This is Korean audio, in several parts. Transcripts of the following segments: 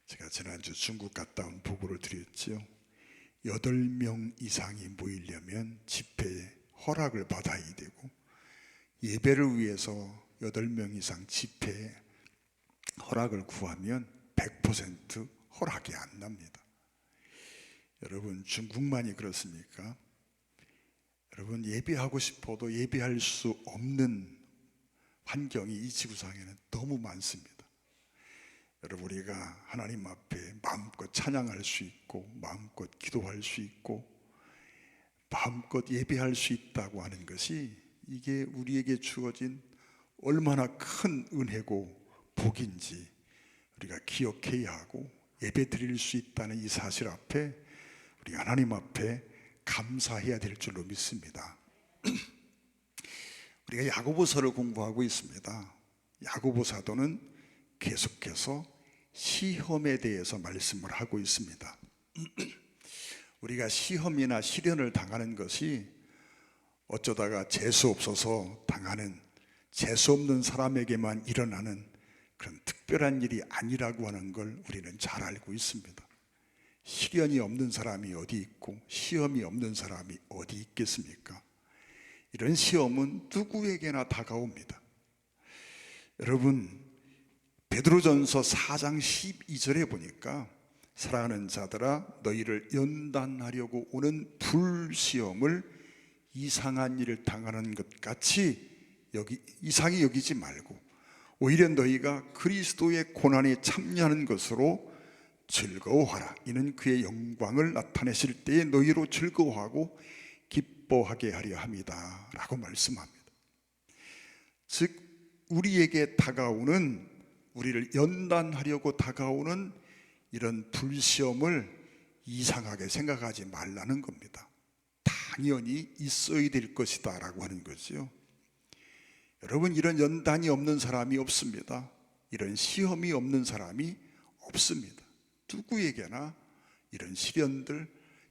제가 지난주 중국 갔다 온 보고를 드렸지요. 8명 이상이 모이려면 집회에 허락을 받아야 되고, 예배를 위해서 8명 이상 집회에 허락을 구하면 100% 허락이 안 납니다. 여러분, 중국만이 그렇습니까? 여러분, 예배하고 싶어도 예배할 수 없는 환경이 이 지구상에는 너무 많습니다. 여러분, 우리가 하나님 앞에 마음껏 찬양할 수 있고, 마음껏 기도할 수 있고, 마음껏 예배할 수 있다고 하는 것이, 이게 우리에게 주어진 얼마나 큰 은혜고 복인지 우리가 기억해야 하고, 예배 드릴 수 있다는 이 사실 앞에 우리 하나님 앞에 감사해야 될 줄로 믿습니다. 우리가 야고보서를 공부하고 있습니다. 야고보 사도는 계속해서 시험에 대해서 말씀을 하고 있습니다. 우리가 시험이나 시련을 당하는 것이 어쩌다가 재수 없어서 당하는, 재수 없는 사람에게만 일어나는 그런 특별한 일이 아니라고 하는 걸 우리는 잘 알고 있습니다. 시련이 없는 사람이 어디 있고 시험이 없는 사람이 어디 있겠습니까? 이런 시험은 누구에게나 다가옵니다. 여러분, 베드로전서 4장 12절에 보니까, 사랑하는 자들아, 너희를 연단하려고 오는 불시험을 이상한 일을 당하는 것 같이 이상히 여기지 말고, 오히려 너희가 그리스도의 고난에 참여하는 것으로 즐거워하라. 이는 그의 영광을 나타내실 때에 너희로 즐거워하고 기뻐하게 하려 함이다 라고 말씀합니다. 즉, 우리에게 다가오는, 우리를 연단하려고 다가오는 이런 불시험을 이상하게 생각하지 말라는 겁니다. 당연히 있어야 될 것이다 라고 하는 거죠. 여러분, 이런 연단이 없는 사람이 없습니다. 이런 시험이 없는 사람이 없습니다. 누구에게나 이런 시련들,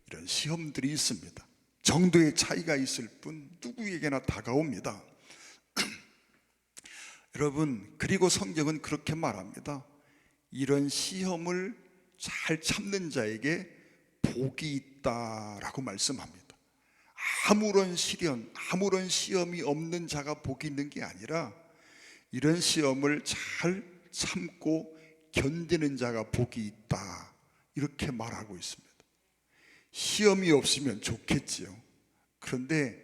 이런 시험들이 있습니다. 정도의 차이가 있을 뿐 누구에게나 다가옵니다. 여러분, 그리고 성경은 그렇게 말합니다. 이런 시험을 잘 참는 자에게 복이 있다라고 말씀합니다. 아무런 시련, 아무런 시험이 없는 자가 복이 있는 게 아니라, 이런 시험을 잘 참고 견디는 자가 복이 있다, 이렇게 말하고 있습니다. 시험이 없으면 좋겠지요. 그런데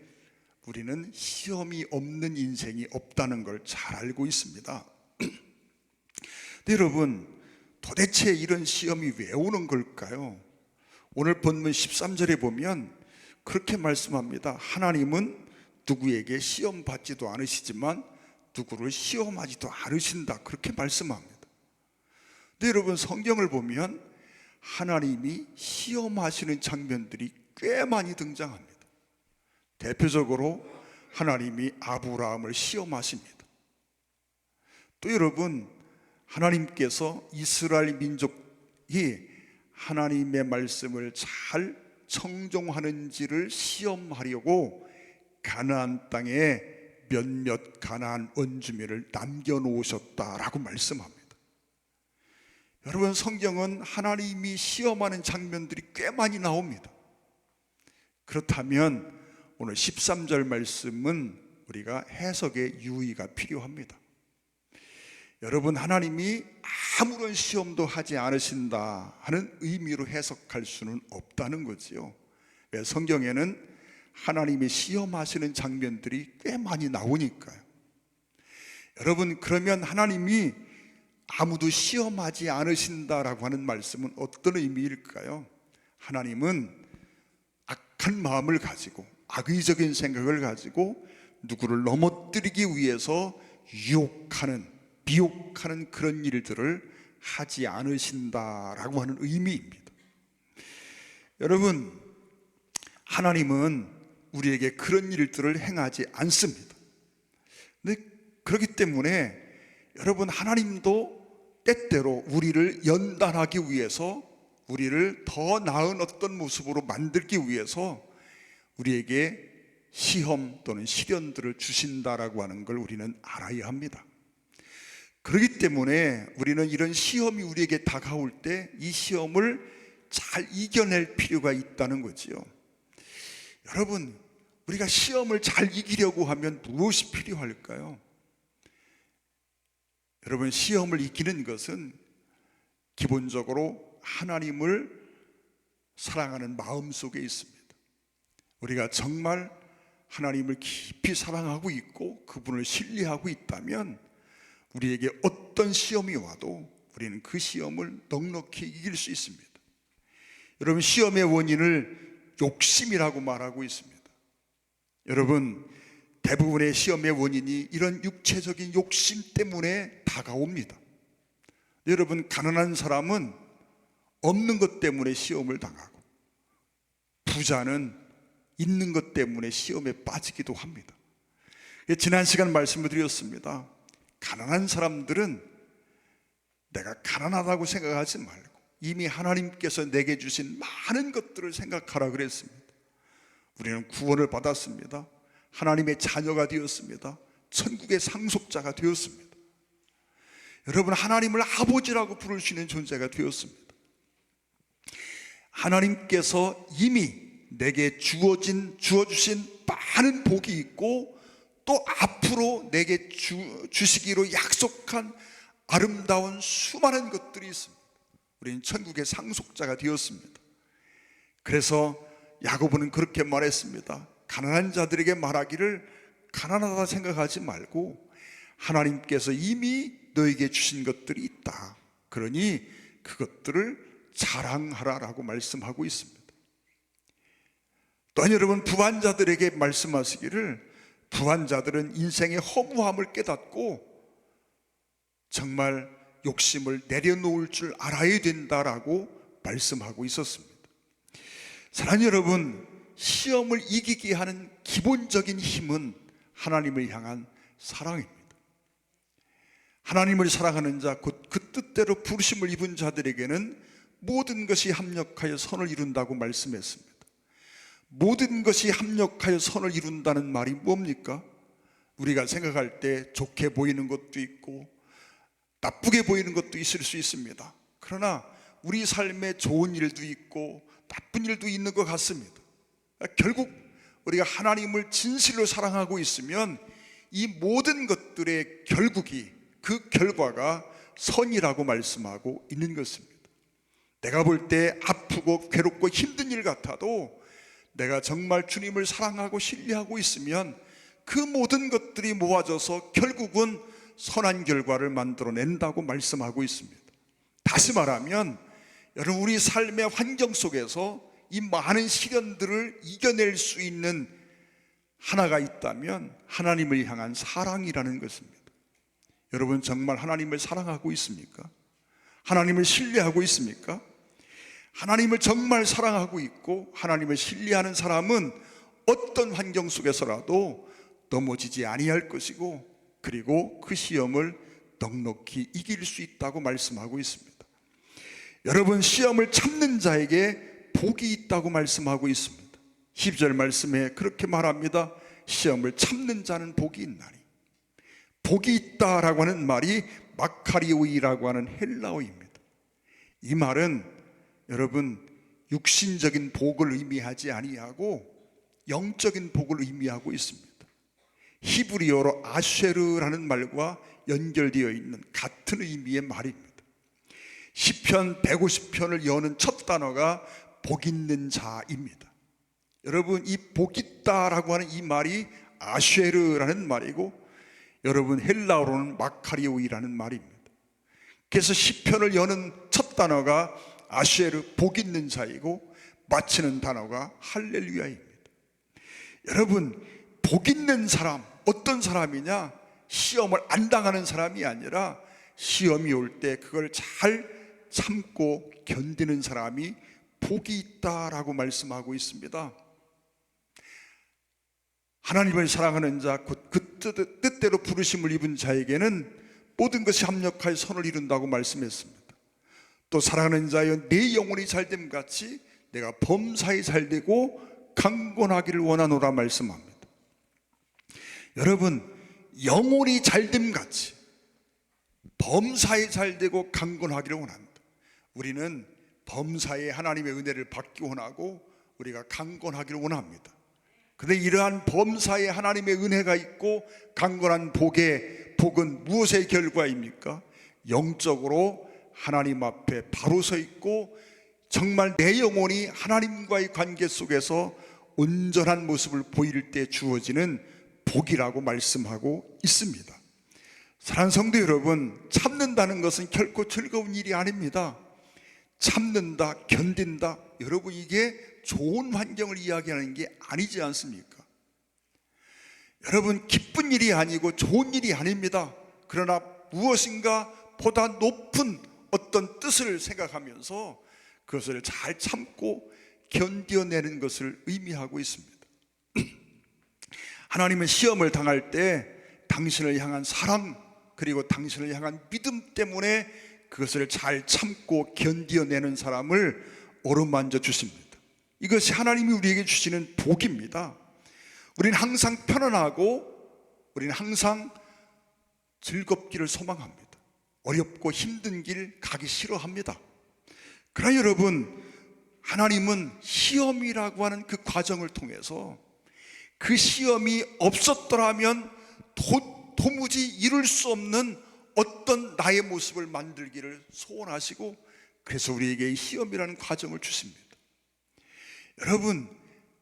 우리는 시험이 없는 인생이 없다는 걸 잘 알고 있습니다. 여러분, 도대체 이런 시험이 왜 오는 걸까요? 오늘 본문 13절에 보면 그렇게 말씀합니다. 하나님은 누구에게 시험 받지도 않으시지만 누구를 시험하지도 않으신다, 그렇게 말씀합니다. 근데 여러분, 성경을 보면 하나님이 시험하시는 장면들이 꽤 많이 등장합니다. 대표적으로 하나님이 아브라함을 시험하십니다. 또 여러분, 하나님께서 이스라엘 민족이 하나님의 말씀을 잘 청종하는지를 시험하려고 가나안 땅에 몇몇 가나안 원주민을 남겨놓으셨다라고 말씀합니다. 여러분, 성경은 하나님이 시험하는 장면들이 꽤 많이 나옵니다. 그렇다면 오늘 13절 말씀은 우리가 해석의 유의가 필요합니다. 여러분, 하나님이 아무런 시험도 하지 않으신다 하는 의미로 해석할 수는 없다는 거지요. 왜? 성경에는 하나님이 시험하시는 장면들이 꽤 많이 나오니까요. 여러분, 그러면 하나님이 아무도 시험하지 않으신다라고 하는 말씀은 어떤 의미일까요? 하나님은 악한 마음을 가지고, 악의적인 생각을 가지고 누구를 넘어뜨리기 위해서 유혹하는, 미혹하는 그런 일들을 하지 않으신다라고 하는 의미입니다. 여러분, 하나님은 우리에게 그런 일들을 행하지 않습니다. 근데 그렇기 때문에 여러분, 하나님도 때때로 우리를 연단하기 위해서, 우리를 더 나은 어떤 모습으로 만들기 위해서 우리에게 시험 또는 시련들을 주신다라고 하는 걸 우리는 알아야 합니다. 그렇기 때문에 우리는 이런 시험이 우리에게 다가올 때 이 시험을 잘 이겨낼 필요가 있다는 거지요. 여러분, 우리가 시험을 잘 이기려고 하면 무엇이 필요할까요? 여러분, 시험을 이기는 것은 기본적으로 하나님을 사랑하는 마음 속에 있습니다. 우리가 정말 하나님을 깊이 사랑하고 있고 그분을 신뢰하고 있다면 우리에게 어떤 시험이 와도 우리는 그 시험을 넉넉히 이길 수 있습니다. 여러분, 시험의 원인을 욕심이라고 말하고 있습니다. 여러분, 대부분의 시험의 원인이 이런 육체적인 욕심 때문에 다가옵니다. 여러분, 가난한 사람은 없는 것 때문에 시험을 당하고 부자는 있는 것 때문에 시험에 빠지기도 합니다. 지난 시간 말씀을 드렸습니다. 가난한 사람들은 내가 가난하다고 생각하지 말고 이미 하나님께서 내게 주신 많은 것들을 생각하라 그랬습니다. 우리는 구원을 받았습니다. 하나님의 자녀가 되었습니다. 천국의 상속자가 되었습니다. 여러분, 하나님을 아버지라고 부를 수 있는 존재가 되었습니다. 하나님께서 이미 내게 주어주신 많은 복이 있고 또 앞으로 내게 주시기로 약속한 아름다운 수많은 것들이 있습니다. 우리는 천국의 상속자가 되었습니다. 그래서 야고보는 그렇게 말했습니다. 가난한 자들에게 말하기를 가난하다 생각하지 말고 하나님께서 이미 너에게 주신 것들이 있다. 그러니 그것들을 자랑하라라고 말씀하고 있습니다. 또한 여러분, 부한자들에게 말씀하시기를 부한자들은 인생의 허무함을 깨닫고 정말 욕심을 내려놓을 줄 알아야 된다라고 말씀하고 있었습니다. 사랑하는 여러분, 시험을 이기게 하는 기본적인 힘은 하나님을 향한 사랑입니다. 하나님을 사랑하는 자, 곧 그 뜻대로 부르심을 입은 자들에게는 모든 것이 합력하여 선을 이룬다고 말씀했습니다. 모든 것이 합력하여 선을 이룬다는 말이 뭡니까? 우리가 생각할 때 좋게 보이는 것도 있고 나쁘게 보이는 것도 있을 수 있습니다. 그러나 우리 삶에 좋은 일도 있고 나쁜 일도 있는 것 같습니다. 결국 우리가 하나님을 진실로 사랑하고 있으면 이 모든 것들의 결국이, 그 결과가 선이라고 말씀하고 있는 것입니다. 내가 볼 때 아프고 괴롭고 힘든 일 같아도 내가 정말 주님을 사랑하고 신뢰하고 있으면 그 모든 것들이 모아져서 결국은 선한 결과를 만들어낸다고 말씀하고 있습니다. 다시 말하면 여러분, 우리 삶의 환경 속에서 이 많은 시련들을 이겨낼 수 있는 하나가 있다면 하나님을 향한 사랑이라는 것입니다. 여러분, 정말 하나님을 사랑하고 있습니까? 하나님을 신뢰하고 있습니까? 하나님을 정말 사랑하고 있고 하나님을 신뢰하는 사람은 어떤 환경 속에서라도 넘어지지 아니할 것이고 그리고 그 시험을 넉넉히 이길 수 있다고 말씀하고 있습니다. 여러분, 시험을 참는 자에게 복이 있다고 말씀하고 있습니다. 10절 말씀에 그렇게 말합니다. 시험을 참는 자는 복이 있나니. 복이 있다라고 하는 말이 마카리오이라고 하는 헬라어입니다. 이 말은 여러분, 육신적인 복을 의미하지 아니하고 영적인 복을 의미하고 있습니다. 히브리어로 아쉐르라는 말과 연결되어 있는 같은 의미의 말입니다. 시편 150편을 여는 첫 단어가 복 있는 자입니다. 여러분, 이 복 있다라고 하는 이 말이 아쉐르라는 말이고 여러분, 헬라어로는 마카리오이라는 말입니다. 그래서 시편을 여는 첫 단어가 아쉐르, 복 있는 자이고 마치는 단어가 할렐루야입니다. 여러분, 복 있는 사람, 어떤 사람이냐? 시험을 안 당하는 사람이 아니라 시험이 올 때 그걸 잘 참고 견디는 사람이 복이 있다라고 말씀하고 있습니다. 하나님을 사랑하는 자, 곧 그 뜻대로 부르심을 입은 자에게는 모든 것이 합력하여 선을 이룬다고 말씀했습니다. 또 사랑하는 자여, 내 영혼이 잘됨 같이 내가 범사에 잘되고 강건하기를 원하노라 말씀합니다. 여러분, 영혼이 잘됨 같이 범사에 잘 되고 강건하기를 원합니다. 우리는 범사에 하나님의 은혜를 받기 원하고 우리가 강건하기를 원합니다. 그런데 이러한 범사에 하나님의 은혜가 있고 강건한 복은 무엇의 결과입니까? 영적으로 하나님 앞에 바로 서 있고 정말 내 영혼이 하나님과의 관계 속에서 온전한 모습을 보일 때 주어지는 복이라고 말씀하고 있습니다. 사랑하는 성도 여러분, 참는다는 것은 결코 즐거운 일이 아닙니다. 참는다, 견딘다, 여러분 이게 좋은 환경을 이야기하는 게 아니지 않습니까? 여러분, 기쁜 일이 아니고 좋은 일이 아닙니다. 그러나 무엇인가 보다 높은 어떤 뜻을 생각하면서 그것을 잘 참고 견뎌내는 것을 의미하고 있습니다. 하나님은 시험을 당할 때 당신을 향한 사랑 그리고 당신을 향한 믿음 때문에 그것을 잘 참고 견뎌내는 사람을 어루만져 주십니다. 이것이 하나님이 우리에게 주시는 복입니다. 우리는 항상 편안하고 우리는 항상 즐겁기를 소망합니다. 어렵고 힘든 길 가기 싫어합니다. 그러나 여러분, 하나님은 시험이라고 하는 그 과정을 통해서 그 시험이 없었더라면 도무지 이룰 수 없는 어떤 나의 모습을 만들기를 소원하시고 그래서 우리에게 이 시험이라는 과정을 주십니다. 여러분,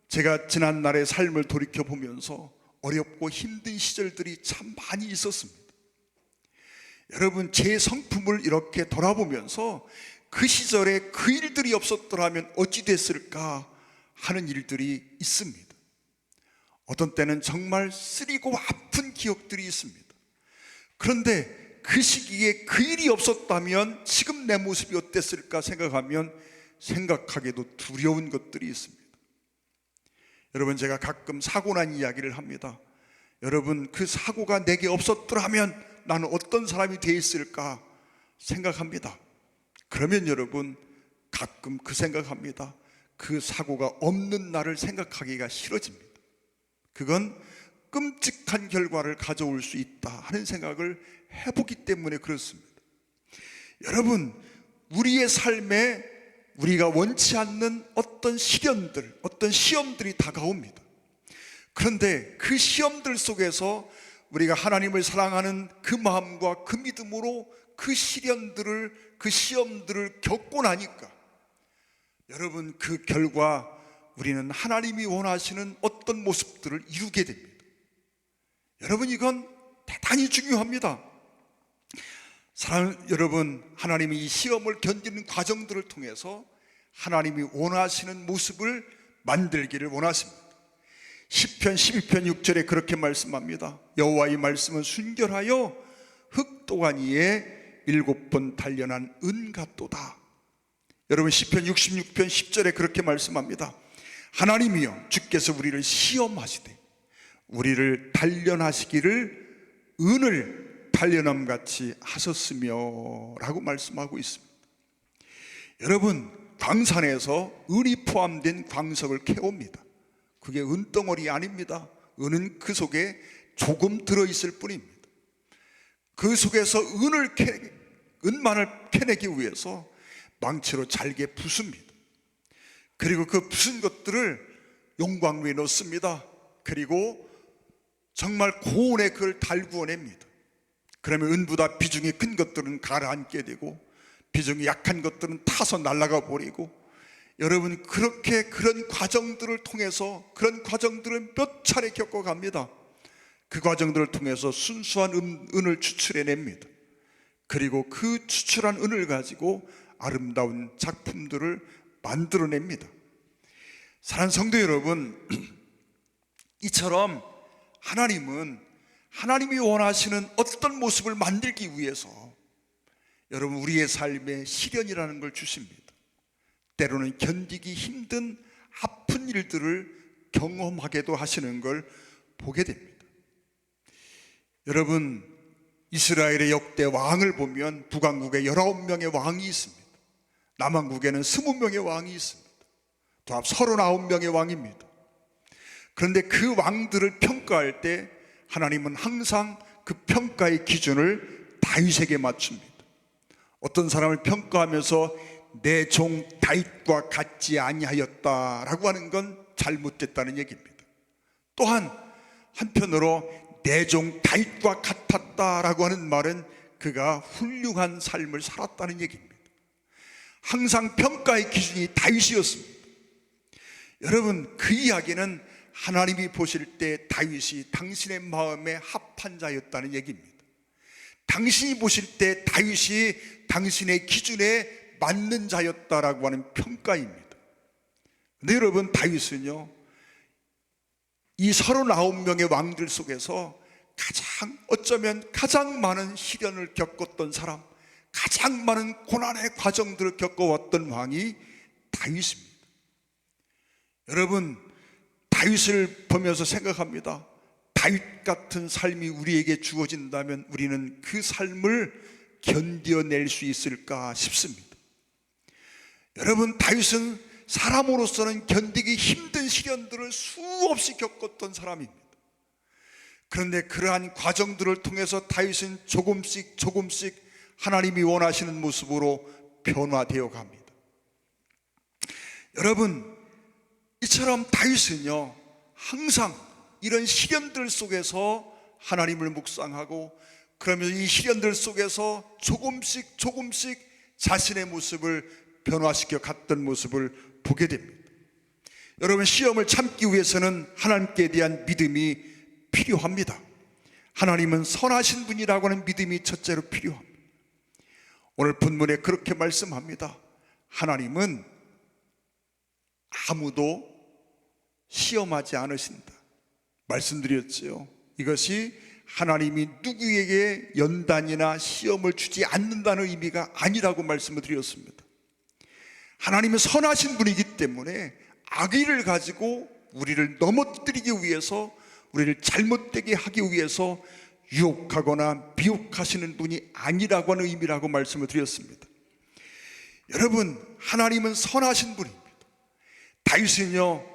제가 지난날의 삶을 돌이켜보면서 어렵고 힘든 시절들이 참 많이 있었습니다. 여러분, 제 성품을 이렇게 돌아보면서 그 시절에 그 일들이 없었더라면 어찌 됐을까 하는 일들이 있습니다. 어떤 때는 정말 쓰리고 아픈 기억들이 있습니다. 그런데 그 시기에 그 일이 없었다면 지금 내 모습이 어땠을까 생각하면 생각하기도 두려운 것들이 있습니다. 여러분, 제가 가끔 사고 난 이야기를 합니다. 여러분, 그 사고가 내게 없었더라면 나는 어떤 사람이 되어 있을까 생각합니다. 그러면 여러분, 가끔 그 생각합니다. 그 사고가 없는 나를 생각하기가 싫어집니다. 그건 끔찍한 결과를 가져올 수 있다 하는 생각을 해보기 때문에 그렇습니다. 여러분, 우리의 삶에 우리가 원치 않는 어떤 시련들, 어떤 시험들이 다가옵니다. 그런데 그 시험들 속에서 우리가 하나님을 사랑하는 그 마음과 그 믿음으로 그 시련들을, 그 시험들을 겪고 나니까 여러분, 그 결과 우리는 하나님이 원하시는 어떤 모습들을 이루게 됩니다. 여러분, 이건 대단히 중요합니다. 사랑하는 여러분, 하나님이 이 시험을 견디는 과정들을 통해서 하나님이 원하시는 모습을 만들기를 원하십니다. 시편 12편 6절에 그렇게 말씀합니다. 여호와의 말씀은 순결하여 흑도간 위에 7번 단련한 은 같도다. 여러분, 시편 66편 10절에 그렇게 말씀합니다. 하나님이여, 주께서 우리를 시험하시되 우리를 단련하시기를 은을 단련함같이 하셨으며 라고 말씀하고 있습니다. 여러분, 광산에서 은이 포함된 광석을 캐옵니다. 그게 은덩어리 아닙니다. 은은 그 속에 조금 들어있을 뿐입니다. 그 속에서 은만을 캐내기 위해서 망치로 잘게 부숩니다. 그리고 그 부순 것들을 용광로에 넣습니다. 그리고 정말 고온에 그걸 달구어냅니다. 그러면 은보다 비중이 큰 것들은 가라앉게 되고 비중이 약한 것들은 타서 날아가 버리고, 여러분, 그렇게 그런 과정들을 통해서 그런 과정들을 몇 차례 겪어갑니다. 그 과정들을 통해서 순수한 은을 추출해냅니다. 그리고 그 추출한 은을 가지고 아름다운 작품들을 만들어냅니다. 사랑하는 성도 여러분, 이처럼 하나님은 하나님이 원하시는 어떤 모습을 만들기 위해서 여러분, 우리의 삶에 시련이라는 걸 주십니다. 때로는 견디기 힘든 아픈 일들을 경험하게도 하시는 걸 보게 됩니다. 여러분, 이스라엘의 역대 왕을 보면 북왕국에 19명의 왕이 있습니다. 남왕국에는 20명의 왕이 있습니다. 도합 39명의 왕입니다. 그런데 그 왕들을 평가할 때 하나님은 항상 그 평가의 기준을 다윗에게 맞춥니다. 어떤 사람을 평가하면서 내 종 다윗과 같지 아니하였다라고 하는 건 잘못됐다는 얘기입니다. 또한 한편으로 내 종 다윗과 같았다라고 하는 말은 그가 훌륭한 삶을 살았다는 얘기입니다. 항상 평가의 기준이 다윗이었습니다. 여러분, 그 이야기는 하나님이 보실 때 다윗이 당신의 마음에 합한 자였다는 얘기입니다. 당신이 보실 때 다윗이 당신의 기준에 맞는 자였다라고 하는 평가입니다. 근데 여러분, 다윗은요, 이 39명의 왕들 속에서 어쩌면 가장 많은 시련을 겪었던 사람, 가장 많은 고난의 과정들을 겪어왔던 왕이 다윗입니다. 여러분, 다윗을 보면서 생각합니다. 다윗 같은 삶이 우리에게 주어진다면 우리는 그 삶을 견뎌낼 수 있을까 싶습니다. 여러분, 다윗은 사람으로서는 견디기 힘든 시련들을 수없이 겪었던 사람입니다. 그런데 그러한 과정들을 통해서 다윗은 조금씩 하나님이 원하시는 모습으로 변화되어 갑니다. 여러분, 이처럼 다윗은요, 항상 이런 시련들 속에서 하나님을 묵상하고, 그러면서 이 시련들 속에서 조금씩 자신의 모습을 변화시켜 갔던 모습을 보게 됩니다. 여러분, 시험을 참기 위해서는 하나님께 대한 믿음이 필요합니다. 하나님은 선하신 분이라고 하는 믿음이 첫째로 필요합니다. 오늘 본문에 그렇게 말씀합니다. 하나님은 아무도 시험하지 않으신다 말씀드렸지요. 이것이 하나님이 누구에게 연단이나 시험을 주지 않는다는 의미가 아니라고 말씀을 드렸습니다. 하나님은 선하신 분이기 때문에 악의를 가지고 우리를 넘어뜨리기 위해서, 우리를 잘못되게 하기 위해서 유혹하거나 미혹하시는 분이 아니라고 하는 의미라고 말씀을 드렸습니다. 여러분, 하나님은 선하신 분입니다. 다윗은요,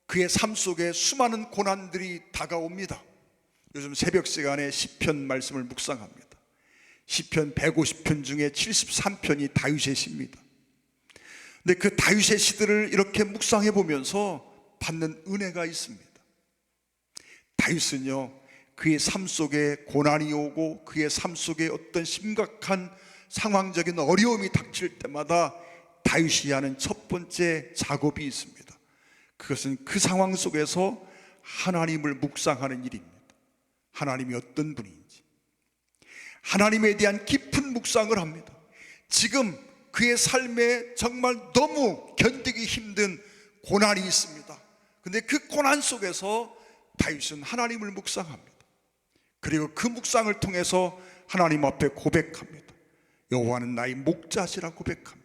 그의 삶 속에 수많은 고난들이 다가옵니다. 요즘 새벽 시간에 시편 말씀을 묵상합니다. 시편 150편 중에 73편이 다윗의 시입니다. 근데 그 다윗의 시들을 이렇게 묵상해 보면서 받는 은혜가 있습니다. 다윗은요, 그의 삶 속에 고난이 오고 그의 삶 속에 어떤 심각한 상황적인 어려움이 닥칠 때마다 다윗이 하는 첫 번째 작업이 있습니다. 그것은 그 상황 속에서 하나님을 묵상하는 일입니다. 하나님이 어떤 분인지, 하나님에 대한 깊은 묵상을 합니다. 지금 그의 삶에 정말 너무 견디기 힘든 고난이 있습니다. 그런데 그 고난 속에서 다윗은 하나님을 묵상합니다. 그리고 그 묵상을 통해서 하나님 앞에 고백합니다. 여호와는 나의 목자시라 고백합니다.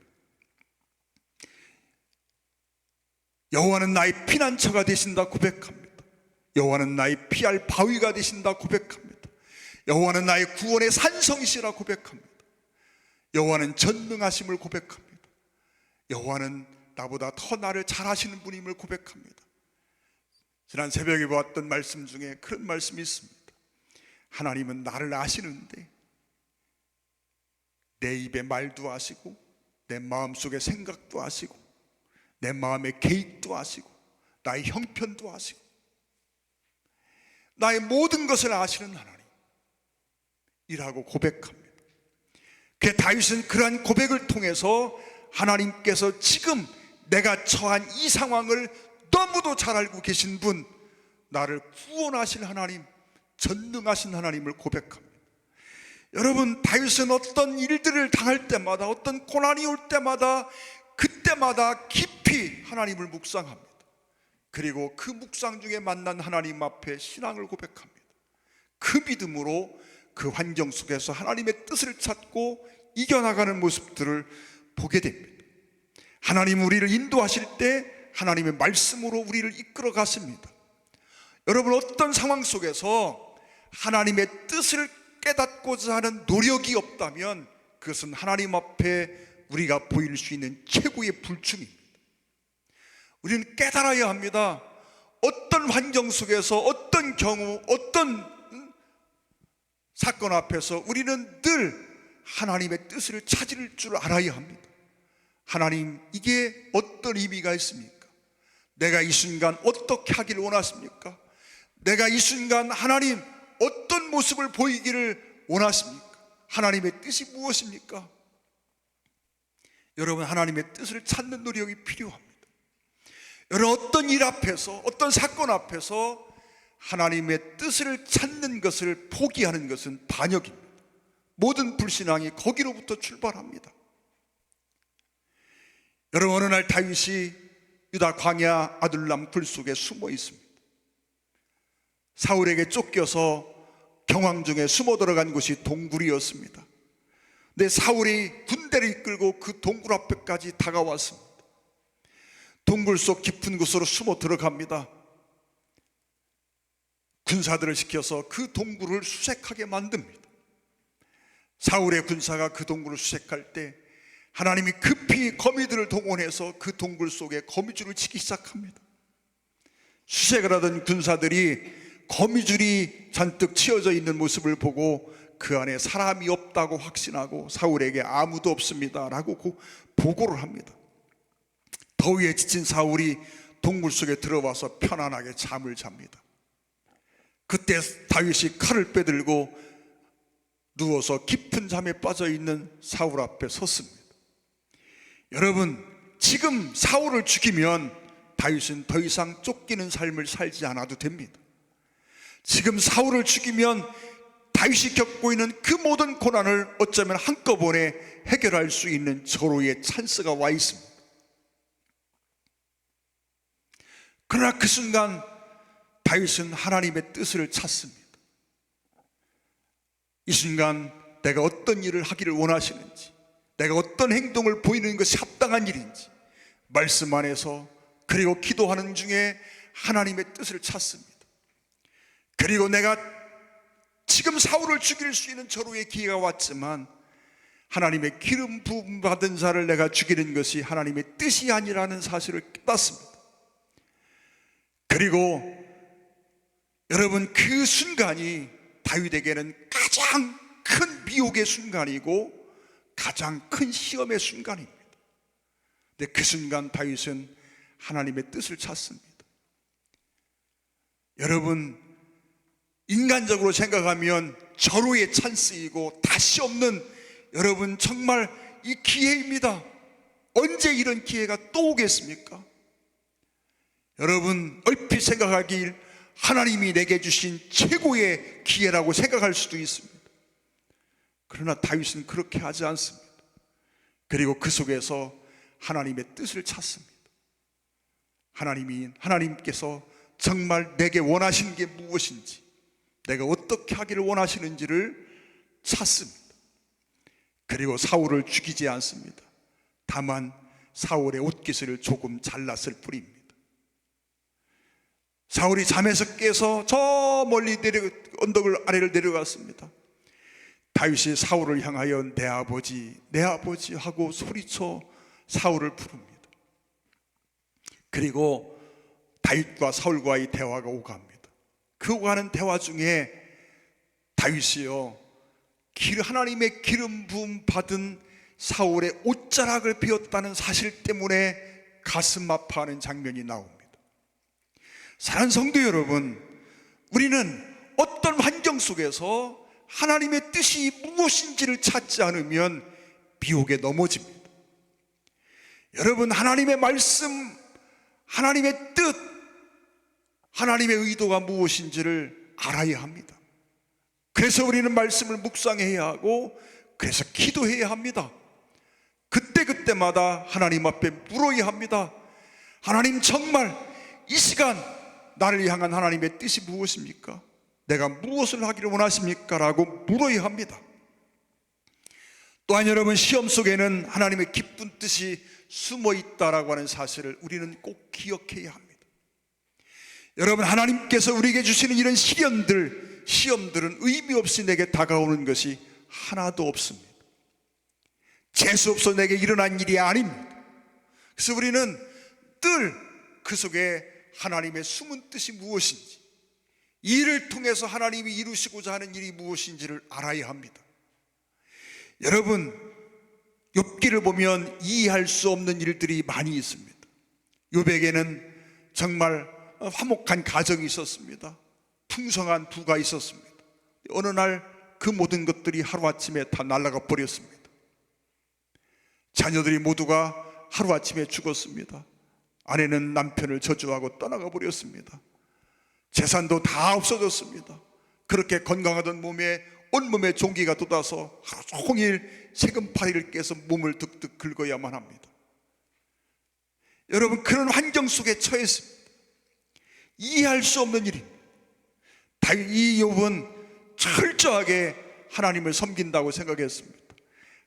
여호와는 나의 피난처가 되신다 고백합니다. 여호와는 나의 피할 바위가 되신다 고백합니다. 여호와는 나의 구원의 산성이시라 고백합니다. 여호와는 전능하심을 고백합니다. 여호와는 나보다 더 나를 잘 아시는 분임을 고백합니다. 지난 새벽에 보았던 말씀 중에 그런 말씀이 있습니다. 하나님은 나를 아시는데 내 입의 말도 아시고 내 마음속의 생각도 아시고 내 마음의 계획도 아시고 나의 형편도 아시고 나의 모든 것을 아시는 하나님이라고 고백합니다. 그 다윗은 그러한 고백을 통해서 하나님께서 지금 내가 처한 이 상황을 너무도 잘 알고 계신 분, 나를 구원하실 하나님, 전능하신 하나님을 고백합니다. 여러분, 다윗은 어떤 일들을 당할 때마다, 어떤 고난이 올 때마다, 그때마다 깊이 하나님을 묵상합니다. 그리고 그 묵상 중에 만난 하나님 앞에 신앙을 고백합니다. 그 믿음으로 그 환경 속에서 하나님의 뜻을 찾고 이겨나가는 모습들을 보게 됩니다. 하나님 우리를 인도하실 때 하나님의 말씀으로 우리를 이끌어 갔습니다. 여러분, 어떤 상황 속에서 하나님의 뜻을 깨닫고자 하는 노력이 없다면 그것은 하나님 앞에 우리가 보일 수 있는 최고의 불충입니다. 우리는 깨달아야 합니다. 어떤 환경 속에서, 어떤 경우, 어떤 사건 앞에서 우리는 늘 하나님의 뜻을 찾을 줄 알아야 합니다. 하나님, 이게 어떤 의미가 있습니까? 내가 이 순간 어떻게 하기를 원하십니까? 내가 이 순간 하나님 어떤 모습을 보이기를 원하십니까? 하나님의 뜻이 무엇입니까? 여러분, 하나님의 뜻을 찾는 노력이 필요합니다. 여러분, 어떤 일 앞에서, 어떤 사건 앞에서 하나님의 뜻을 찾는 것을 포기하는 것은 반역입니다. 모든 불신앙이 거기로부터 출발합니다. 여러분, 어느 날 다윗이 유다 광야 아둘람 굴 속에 숨어 있습니다. 사울에게 쫓겨서 경황 중에 숨어 들어간 곳이 동굴이었습니다. 근데 사울이 군대를 이끌고 그 동굴 앞에까지 다가왔습니다. 동굴 속 깊은 곳으로 숨어 들어갑니다. 군사들을 시켜서 그 동굴을 수색하게 만듭니다. 사울의 군사가 그 동굴을 수색할 때 하나님이 급히 거미들을 동원해서 그 동굴 속에 거미줄을 치기 시작합니다. 수색을 하던 군사들이 거미줄이 잔뜩 치어져 있는 모습을 보고 그 안에 사람이 없다고 확신하고 사울에게 아무도 없습니다 라고 보고를 합니다. 더위에 지친 사울이 동굴 속에 들어와서 편안하게 잠을 잡니다. 그때 다윗이 칼을 빼들고 누워서 깊은 잠에 빠져 있는 사울 앞에 섰습니다. 여러분, 지금 사울을 죽이면 다윗은 더 이상 쫓기는 삶을 살지 않아도 됩니다. 지금 사울을 죽이면 다윗이 겪고 있는 그 모든 고난을 어쩌면 한꺼번에 해결할 수 있는 절호의 찬스가 와 있습니다. 그러나 그 순간 다윗은 하나님의 뜻을 찾습니다. 이 순간 내가 어떤 일을 하기를 원하시는지, 내가 어떤 행동을 보이는 것이 합당한 일인지 말씀 안에서, 그리고 기도하는 중에 하나님의 뜻을 찾습니다. 그리고 내가 지금 사울을 죽일 수 있는 절호의 기회가 왔지만 하나님의 기름 부음 받은 자를 내가 죽이는 것이 하나님의 뜻이 아니라는 사실을 깨닫습니다. 그리고 여러분, 그 순간이 다윗에게는 가장 큰 미혹의 순간이고 가장 큰 시험의 순간입니다. 근데 그 순간 다윗은 하나님의 뜻을 찾습니다. 여러분, 인간적으로 생각하면 절호의 찬스이고 다시 없는, 여러분 정말 이 기회입니다. 언제 이런 기회가 또 오겠습니까? 여러분, 얼핏 생각하길 하나님이 내게 주신 최고의 기회라고 생각할 수도 있습니다. 그러나 다윗은 그렇게 하지 않습니다. 그리고 그 속에서 하나님의 뜻을 찾습니다. 하나님께서 정말 내게 원하시는 게 무엇인지, 내가 어떻게 하기를 원하시는지를 찾습니다. 그리고 사울을 죽이지 않습니다. 다만 사울의 옷깃을 조금 잘랐을 뿐입니다. 사울이 잠에서 깨서 저 멀리 언덕을 아래를 내려갔습니다. 다윗이 사울을 향하여 내 아버지, 내 아버지 하고 소리쳐 사울을 부릅니다. 그리고 다윗과 사울과의 대화가 오갑니다. 그 오가는 대화 중에 다윗이요, 하나님의 기름 부음 받은 사울의 옷자락을 베었다는 사실 때문에 가슴 아파하는 장면이 나옵니다. 사랑하는 성도 여러분, 우리는 어떤 환경 속에서 하나님의 뜻이 무엇인지를 찾지 않으면 미혹에 넘어집니다. 여러분, 하나님의 말씀, 하나님의 뜻, 하나님의 의도가 무엇인지를 알아야 합니다. 그래서 우리는 말씀을 묵상해야 하고, 그래서 기도해야 합니다. 그때마다 하나님 앞에 물어야 합니다. 하나님, 정말 이 시간 나를 향한 하나님의 뜻이 무엇입니까? 내가 무엇을 하기를 원하십니까? 라고 물어야 합니다. 또한 여러분, 시험 속에는 하나님의 기쁜 뜻이 숨어 있다라고 하는 사실을 우리는 꼭 기억해야 합니다. 여러분, 하나님께서 우리에게 주시는 이런 시험들은 의미 없이 내게 다가오는 것이 하나도 없습니다. 재수 없어 내게 일어난 일이 아닙니다. 그래서 우리는 늘 그 속에 하나님의 숨은 뜻이 무엇인지, 이 일을 통해서 하나님이 이루시고자 하는 일이 무엇인지를 알아야 합니다. 여러분, 욥기를 보면 이해할 수 없는 일들이 많이 있습니다. 욥에게는 정말 화목한 가정이 있었습니다. 풍성한 부가 있었습니다. 어느 날 그 모든 것들이 하루아침에 다 날아가 버렸습니다. 자녀들이 모두가 하루아침에 죽었습니다. 아내는 남편을 저주하고 떠나가 버렸습니다. 재산도 다 없어졌습니다. 그렇게 건강하던 몸에 온몸에 종기가 돋아서 하루 종일 세금파리를 깨서 몸을 득득 긁어야만 합니다. 여러분, 그런 환경 속에 처했습니다. 이해할 수 없는 일입니다. 이 욥은 철저하게 하나님을 섬긴다고 생각했습니다.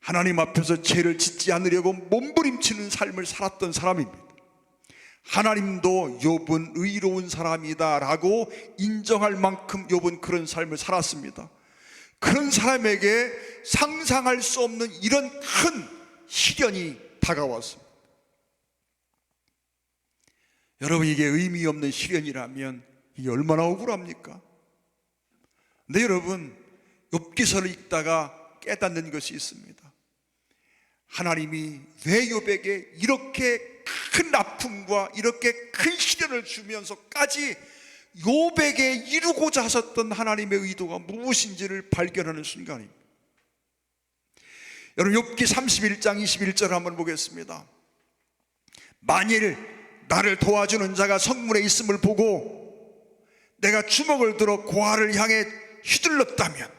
하나님 앞에서 죄를 짓지 않으려고 몸부림치는 삶을 살았던 사람입니다. 하나님도 욥은 의로운 사람이다 라고 인정할 만큼 욥은 그런 삶을 살았습니다. 그런 사람에게 상상할 수 없는 이런 큰 시련이 다가왔습니다. 여러분, 이게 의미 없는 시련이라면 이게 얼마나 억울합니까? 근데 여러분, 욥기서를 읽다가 깨닫는 것이 있습니다. 하나님이 왜 욥에게 이렇게 큰 아픔과 이렇게 큰 시련을 주면서까지 욥에게 이루고자 하셨던 하나님의 의도가 무엇인지를 발견하는 순간입니다. 여러분, 욥기 31장 21절 한번 보겠습니다. 만일 나를 도와주는 자가 성문에 있음을 보고 내가 주먹을 들어 고아를 향해 휘둘렀다면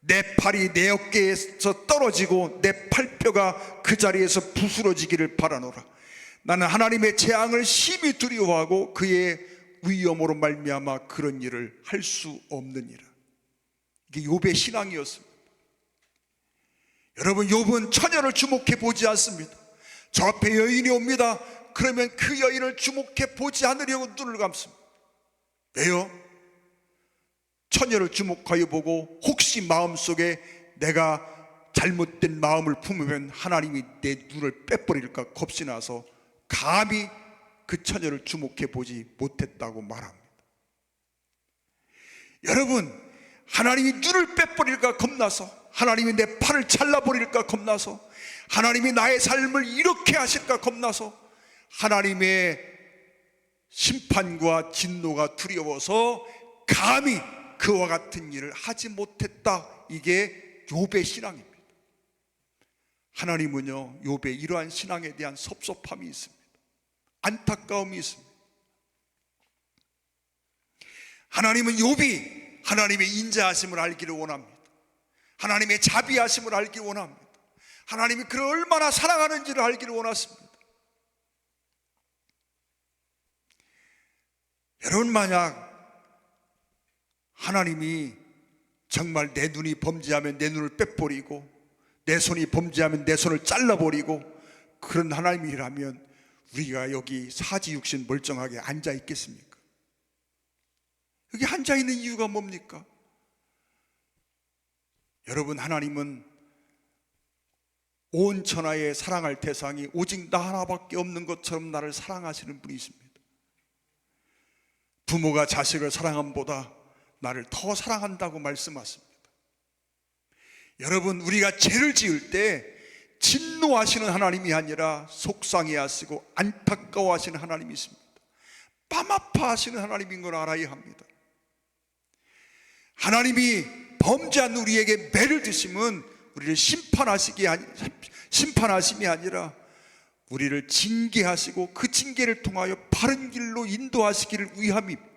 내 팔이 내 어깨에서 떨어지고 내 팔뼈가 그 자리에서 부스러지기를 바라노라. 나는 하나님의 재앙을 심히 두려워하고 그의 위엄으로 말미암아 그런 일을 할 수 없느니라. 이게 욥의 신앙이었습니다. 여러분, 욥은 처녀를 주목해 보지 않습니다. 저 앞에 여인이 옵니다. 그러면 그 여인을 주목해 보지 않으려고 눈을 감습니다. 왜요? 처녀를 주목하여 보고 혹시 마음속에 내가 잘못된 마음을 품으면 하나님이 내 눈을 빼버릴까 겁이 나서 감히 그 처녀를 주목해 보지 못했다고 말합니다. 여러분, 하나님이 눈을 빼버릴까 겁나서, 하나님이 내 팔을 잘라버릴까 겁나서, 하나님이 나의 삶을 이렇게 하실까 겁나서 하나님의 심판과 진노가 두려워서 감히 그와 같은 일을 하지 못했다. 이게 욥의 신앙입니다. 하나님은요, 욥의 이러한 신앙에 대한 섭섭함이 있습니다. 안타까움이 있습니다. 하나님은 욥이 하나님의 인자하심을 알기를 원합니다. 하나님의 자비하심을 알기를 원합니다. 하나님이 그를 얼마나 사랑하는지를 알기를 원하십니다. 여러분, 만약 하나님이 정말 내 눈이 범죄하면 내 눈을 빼버리고 내 손이 범죄하면 내 손을 잘라버리고 그런 하나님이라면 우리가 여기 사지육신 멀쩡하게 앉아 있겠습니까? 여기 앉아 있는 이유가 뭡니까? 여러분, 하나님은 온 천하에 사랑할 대상이 오직 나 하나밖에 없는 것처럼 나를 사랑하시는 분이십니다. 부모가 자식을 사랑함보다 나를 더 사랑한다고 말씀하십니다. 여러분, 우리가 죄를 지을 때 진노하시는 하나님이 아니라 속상해하시고 안타까워하시는 하나님이십니다. 뺨 아파하시는 하나님인 걸 알아야 합니다. 하나님이 범죄한 우리에게 매를 드심은 우리를 심판하심이 아니라 우리를 징계하시고 그 징계를 통하여 바른 길로 인도하시기를 위함입니다.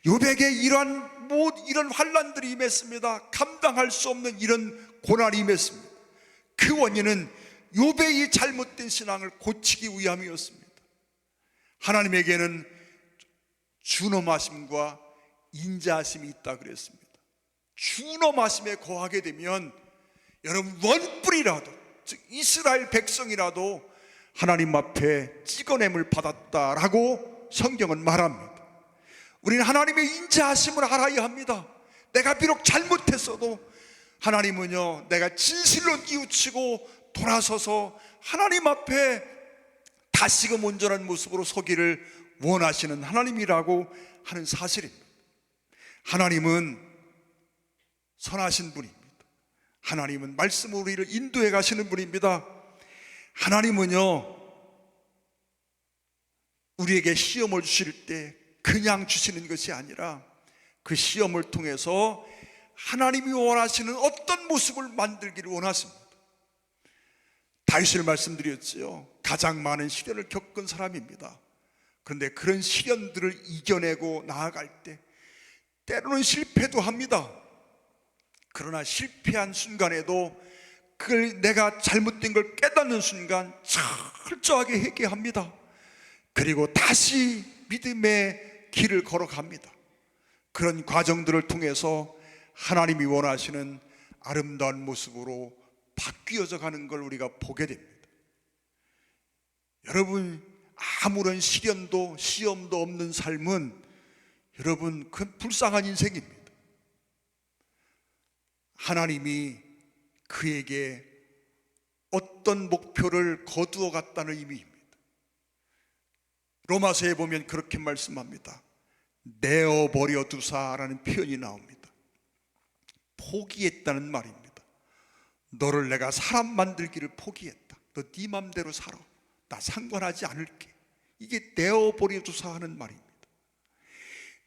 욥에게 이런 환난들이 임했습니다. 감당할 수 없는 이런 고난이 임했습니다. 그 원인은 욥의 이 잘못된 신앙을 고치기 위함이었습니다. 하나님에게는 준엄하심과 인자하심이 있다 그랬습니다. 준엄하심에 거하게 되면 여러분, 원뿔이라도, 즉 이스라엘 백성이라도 하나님 앞에 찍어냄을 받았다라고 성경은 말합니다. 우리는 하나님의 인자하심을 알아야 합니다. 내가 비록 잘못했어도 하나님은요, 내가 진실로 뉘우치고 돌아서서 하나님 앞에 다시금 온전한 모습으로 서기를 원하시는 하나님이라고 하는 사실입니다. 하나님은 선하신 분입니다. 하나님은 말씀으로 우리를 인도해 가시는 분입니다. 하나님은요, 우리에게 시험을 주실 때 그냥 주시는 것이 아니라 그 시험을 통해서 하나님이 원하시는 어떤 모습을 만들기를 원하십니다. 다윗을 말씀드렸지요. 가장 많은 시련을 겪은 사람입니다. 그런데 그런 시련들을 이겨내고 나아갈 때 때로는 실패도 합니다. 그러나 실패한 순간에도 그걸 내가 잘못된 걸 깨닫는 순간 철저하게 회개합니다. 그리고 다시 믿음의 길을 걸어갑니다. 그런 과정들을 통해서 하나님이 원하시는 아름다운 모습으로 바뀌어져 가는 걸 우리가 보게 됩니다. 여러분, 아무런 시련도 시험도 없는 삶은 여러분 그 불쌍한 인생입니다. 하나님이 그에게 어떤 목표를 거두어 갔다는 의미입니다. 로마서에 보면 그렇게 말씀합니다. 내어버려 두사라는 표현이 나옵니다. 포기했다는 말입니다. 너를 내가 사람 만들기를 포기했다. 너 네 맘대로 살아. 나 상관하지 않을게. 이게 내어버려 두사 하는 말입니다.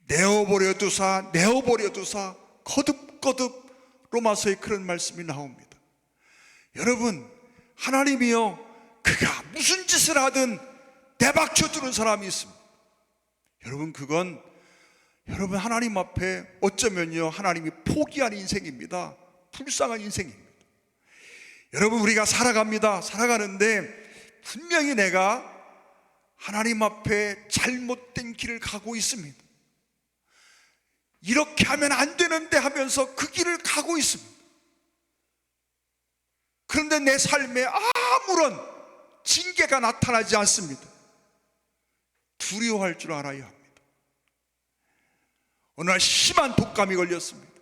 내어버려 두사, 내어버려 두사, 거듭거듭 로마서에 그런 말씀이 나옵니다. 여러분, 하나님이요, 그가 무슨 짓을 하든 내박쳐 두는 사람이 있습니다. 여러분, 그건 여러분 하나님 앞에 어쩌면요, 하나님이 포기한 인생입니다. 불쌍한 인생입니다. 여러분, 우리가 살아갑니다. 살아가는데 분명히 내가 하나님 앞에 잘못된 길을 가고 있습니다. 이렇게 하면 안 되는데 하면서 그 길을 가고 있습니다. 그런데 내 삶에 아무런 징계가 나타나지 않습니다. 두려워할 줄 알아야 합니다. 어느 날 심한 독감이 걸렸습니다.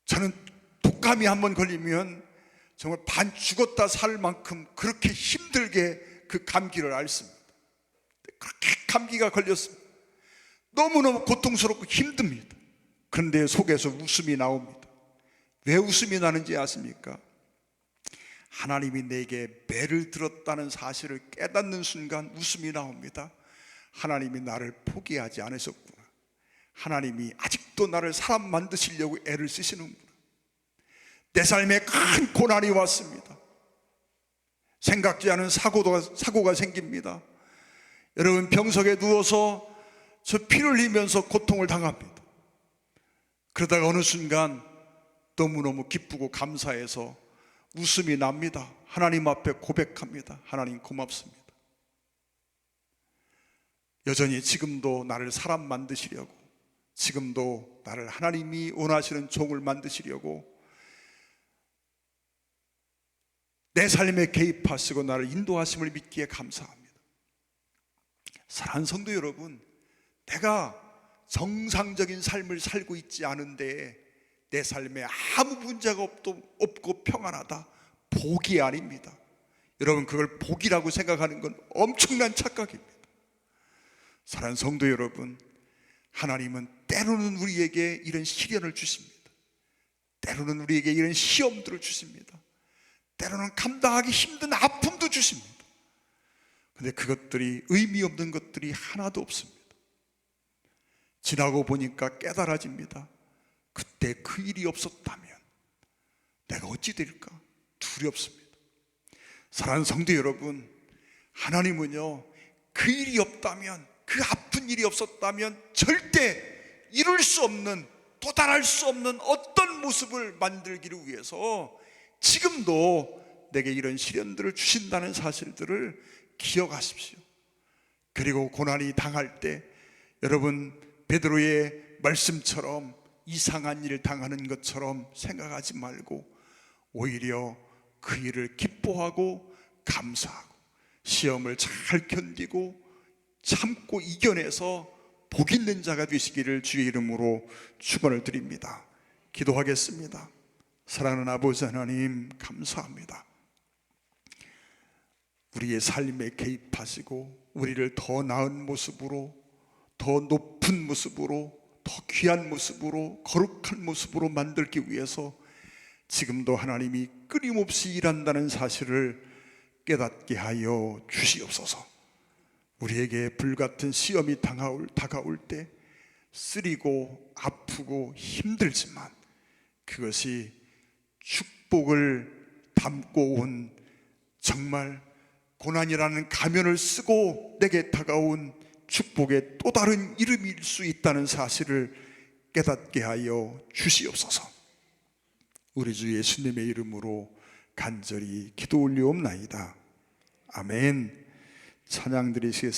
저는 독감이 한번 걸리면 정말 반 죽었다 살 만큼 그렇게 힘들게 그 감기를 앓습니다. 그렇게 감기가 걸렸습니다. 너무너무 고통스럽고 힘듭니다. 그런데 속에서 웃음이 나옵니다. 왜 웃음이 나는지 아십니까? 하나님이 내게 매를 들었다는 사실을 깨닫는 순간 웃음이 나옵니다. 하나님이 나를 포기하지 않으셨구나. 하나님이 아직도 나를 사람 만드시려고 애를 쓰시는구나. 내 삶에 큰 고난이 왔습니다. 생각지 않은 사고가 생깁니다. 여러분, 병석에 누워서 저 피를 흘리면서 고통을 당합니다. 그러다가 어느 순간 너무너무 기쁘고 감사해서 웃음이 납니다. 하나님 앞에 고백합니다. 하나님 고맙습니다. 여전히 지금도 나를 사람 만드시려고, 지금도 나를 하나님이 원하시는 종을 만드시려고 내 삶에 개입하시고 나를 인도하심을 믿기에 감사합니다. 사랑하는 성도 여러분, 내가 정상적인 삶을 살고 있지 않은데 내 삶에 아무 문제가 없고 평안하다, 복이 아닙니다. 여러분, 그걸 복이라고 생각하는 건 엄청난 착각입니다. 사랑하는 성도 여러분, 하나님은 때로는 우리에게 이런 시련을 주십니다. 때로는 우리에게 이런 시험들을 주십니다. 때로는 감당하기 힘든 아픔도 주십니다. 그런데 그것들이 의미 없는 것들이 하나도 없습니다. 지나고 보니까 깨달아집니다. 그때 그 일이 없었다면 내가 어찌 될까 두렵습니다. 사랑하는 성도 여러분, 하나님은요, 그 일이 없다면, 그 아픈 일이 없었다면 절대 이룰 수 없는, 도달할 수 없는 어떤 모습을 만들기를 위해서 지금도 내게 이런 시련들을 주신다는 사실들을 기억하십시오. 그리고 고난이 당할 때 여러분, 베드로의 말씀처럼 이상한 일을 당하는 것처럼 생각하지 말고 오히려 그 일을 기뻐하고 감사하고 시험을 잘 견디고 참고 이겨내서 복 있는 자가 되시기를 주의 이름으로 축원을 드립니다. 기도하겠습니다. 사랑하는 아버지 하나님, 감사합니다. 우리의 삶에 개입하시고 우리를 더 나은 모습으로, 더 높은 모습으로, 더 귀한 모습으로, 거룩한 모습으로 만들기 위해서 지금도 하나님이 끊임없이 일한다는 사실을 깨닫게 하여 주시옵소서. 우리에게 불같은 시험이 다가올 때 쓰리고 아프고 힘들지만 그것이 축복을 담고 온, 정말 고난이라는 가면을 쓰고 내게 다가온 축복의 또 다른 이름일 수 있다는 사실을 깨닫게 하여 주시옵소서. 우리 주 예수님의 이름으로 간절히 기도 올리옵나이다. 아멘. 찬양 드리시겠습니다.